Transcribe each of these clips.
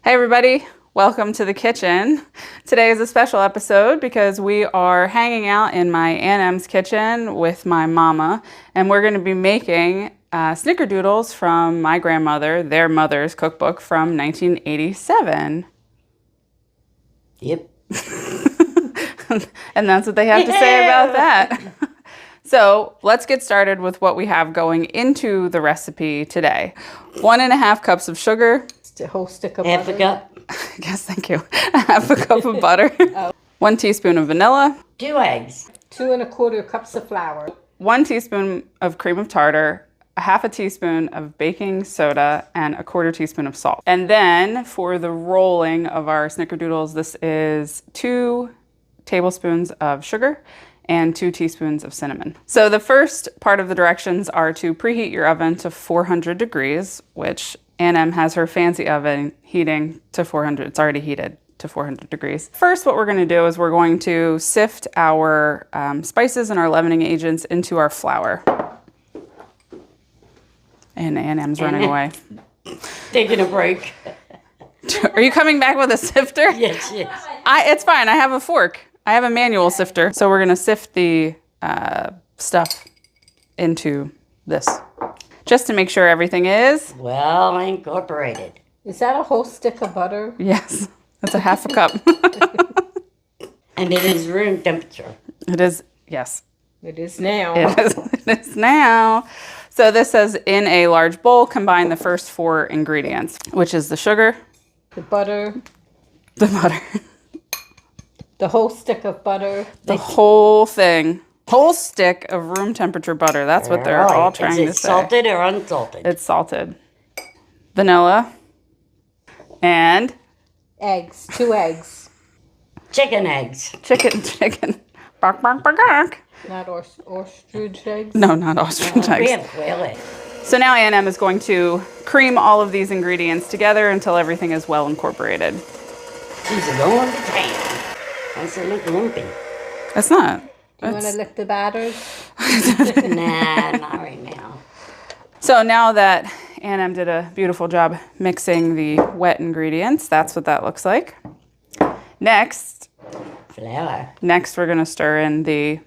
Hey everybody, welcome to the kitchen. Today is a special episode because we are hanging out in my Aunt Em's kitchen with my mama, and we're going to be making snickerdoodles from my grandmother, their mother's cookbook from 1987. Yep. And that's what they have to say about that. So let's get started with what we have going into the recipe today. 1.5 cups of sugar. A whole stick of Half butter. a cup. Yes, thank you. Half a cup of butter. 1 teaspoon of vanilla. 2 eggs. 2 1/4 cups of flour. 1 teaspoon of cream of tartar. 1/2 teaspoon of baking soda and 1/4 teaspoon of salt. And then for the rolling of our snickerdoodles, this is 2 tablespoons of sugar and 2 teaspoons of cinnamon. So the first part of the directions are to preheat your oven to 400 degrees, which Aunt Em has her fancy oven heating to 400. It's already heated to 400 degrees. First, what we're going to do is we're going to sift our spices and our leavening agents into our flour. And Aunt Em's running away. Taking a break. Are you coming back with a sifter? Yes. It's fine. I have a fork. I have a manual sifter. So we're going to sift the stuff into this, just to make sure everything is. Well incorporated. Is that a whole stick of butter? Yes, that's 1/2 cup. And it is room temperature. It is, yes. It is now. It is now. So this says, in a large bowl, combine the first 4 ingredients, which is the sugar, The butter, the butter, the whole stick of butter. the whole thing. Whole stick of room temperature butter. That's what they're Right. all trying to Is it say. salted or unsalted? It's salted. Vanilla. And Eggs. 2 eggs. Chicken eggs. chicken. Bark, bark, bark, bark. Not ostrich eggs. No, not ostrich We eggs. have quail eggs. So now Aunt Em is going to cream all of these ingredients together until everything is well incorporated. She's going to town. Why's it look lumpy? That's not. Do you want to lick the batters? Nah, not right now. So now that Aunt Em did a beautiful job mixing the wet ingredients, that's what that looks like. Next we're going to stir in the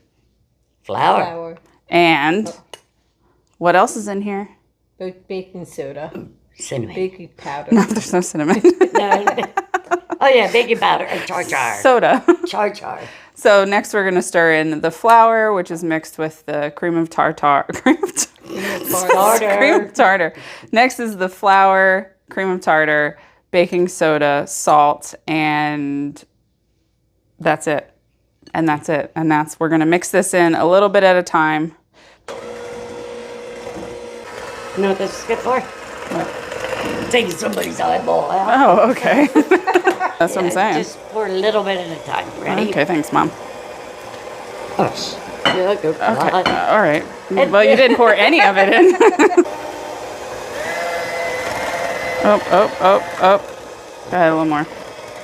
Flour. Flour. and what else is in here? Baking soda. Cinnamon. Baking powder. No, there's no cinnamon. No. Oh yeah, baking powder and tartar. Soda. Tartar. So next we're going to stir in the flour, which is mixed with the cream of tartar. Cream of tartar. Next is the flour, cream of tartar, baking soda, salt, and that's it. And that's it. And we're going to mix this in a little bit at a time. You know what this is good for? What? Taking somebody's eyeball out. Oh, okay. That's what I'm saying. Just pour a little bit at a time. Ready? Okay, thanks, Mom. Hush. Yeah, good. Okay, all right. Well, you didn't pour any of it in. Oh. Go ahead, a little more.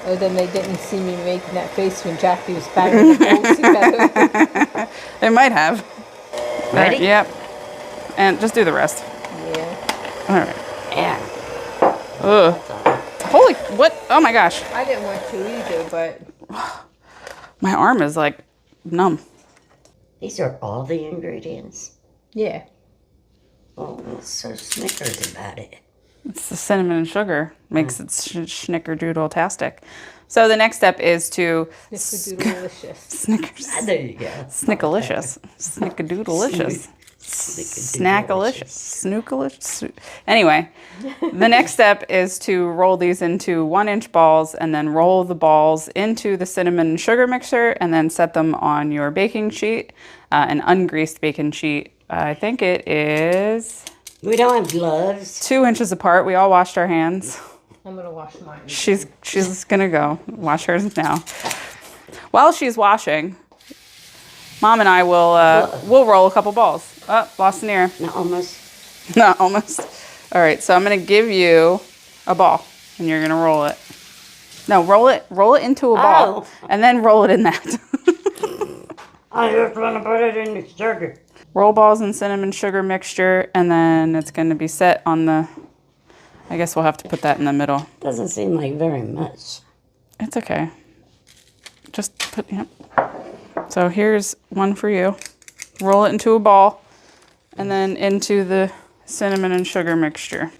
Oh, then they didn't see me making that face when Jackie was banging the bowls together. They might have. Ready? Yep. And just do the rest. Yeah. All right. Yeah. Ugh. Holy, what? Oh my gosh. I didn't want to either, but My arm is like numb. These are all the ingredients. yeah. Oh, I'm so snickered about it. It's the cinnamon and sugar. Makes it snickerdoodle-tastic. So the next step is to Snickerdoodle-licious. Snickers. There you go. Snickalicious. Snickerdoodle-licious. Snackalicious. Snookalicious. Anyway, the next step is to roll these into 1-inch balls and then roll the balls into the cinnamon and sugar mixture and then set them on your baking sheet, an ungreased baking sheet. I think it is We don't have gloves. 2 inches apart. We all washed our hands. I'm going to wash mine. She's gonna go wash hers now. While she's washing, Mom and I will roll a couple balls. Oh, lost an ear. No, almost. No, almost. All right, so I'm gonna give you a ball, and you're gonna roll it. No, roll it into a ball, and then roll it in that. I just want to put it in the sugar. Roll balls in cinnamon sugar mixture, and then it's gonna be set on the I guess we'll have to put that in the middle. Doesn't seem like very much. It's okay. Just put, yep. So here's one for you. Roll it into a ball and then into the cinnamon and sugar mixture.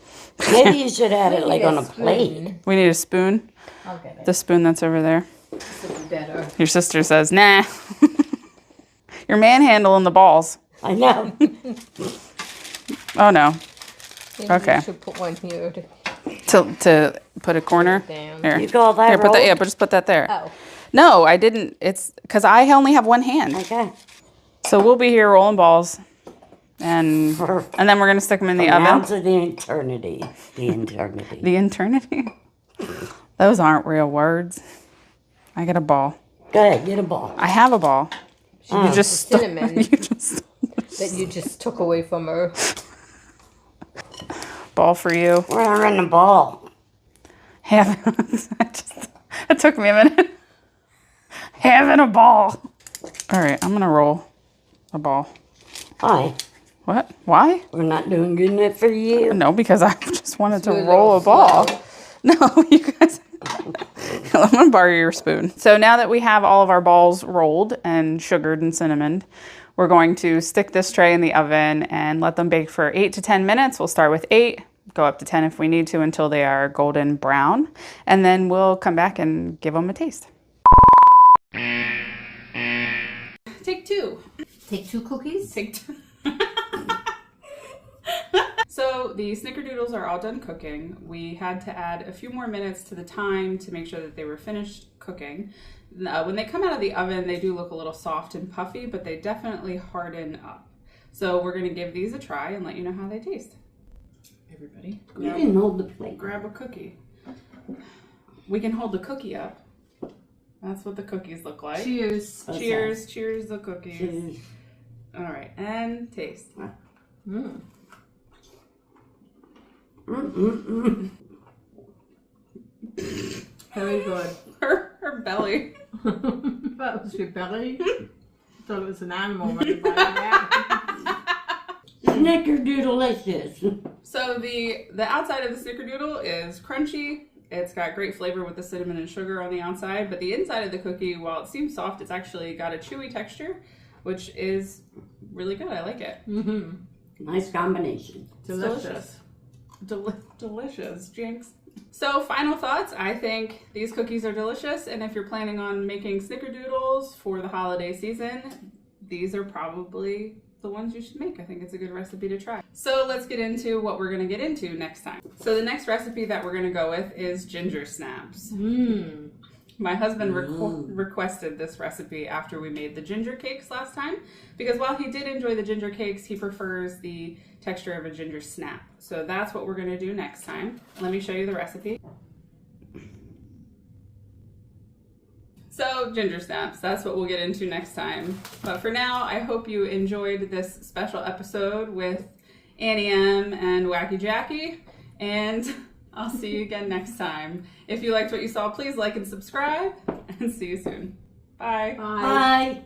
Maybe you should add it like on a plate. We need a spoon. I'll get it. The spoon that's over there. This will be better. Your sister says, nah. You're manhandling the balls. I know. Oh no. Maybe Okay. we should put one here to To put a corner. down. Here. You call that Here, put that. roll? Yeah, but just put that there. Oh. No, I didn't. It's because I only have one hand. Okay. So we'll be here rolling balls, and then we're gonna stick them in the Now oven. to the eternity. The eternity. The eternity. Those aren't real words. I get a ball. Go ahead, get a ball. I have a ball. You just cinnamon. You just That you just took away from her. ball for you. We're in the ball. It took me a minute. Having a ball. All right, I'm gonna roll a ball. Why? What? Why? We're not doing good enough for you. No, because I just wanted to You're a roll a little ball. slow. No, you guys. I'm gonna borrow your spoon. So now that we have all of our balls rolled and sugared and cinnamoned, we're going to stick this tray in the oven and let them bake for 8 to 10 minutes. We'll start with 8, go up to 10 if we need to until they are golden brown, and then we'll come back and give them a taste. Take 2. Take 2 cookies. Take 2. So the snickerdoodles are all done cooking. We had to add a few more minutes to the time to make sure that they were finished cooking. When they come out of the oven, they do look a little soft and puffy, but they definitely harden up. So we're gonna give these a try and let you know how they taste. Everybody, You didn't hold the plate. grab a cookie. We can hold the cookie up. That's what the cookies look like. Cheers. Cheers, cheers the cookies. Cheers. All right, and taste. Mm. Very good. Her belly. That was your belly. Thought it was an animal running by that. Snickerdoodleicious. So the outside of the snickerdoodle is crunchy. It's got great flavor with the cinnamon and sugar on the outside, but the inside of the cookie, while it seems soft, it's actually got a chewy texture, which is really good. I like it. Mm-hmm. Nice combination. Delicious. Delicious, Jinx. So final thoughts, I think these cookies are delicious, and if you're planning on making snickerdoodles for the holiday season, these are probably the ones you should make. I think it's a good recipe to try. So let's get into what we're gonna get into next time. So the next recipe that we're gonna go with is ginger snaps. Mmm. My husband requested this recipe after we made the ginger cakes last time, because while he did enjoy the ginger cakes, he prefers the texture of a ginger snap. So that's what we're gonna do next time. Let me show you the recipe. So ginger snaps, that's what we'll get into next time. But for now, I hope you enjoyed this special episode with Annie M and Wacky Jackie, and I'll see you again next time. If you liked what you saw, please like and subscribe, and see you soon. Bye. Bye. Bye.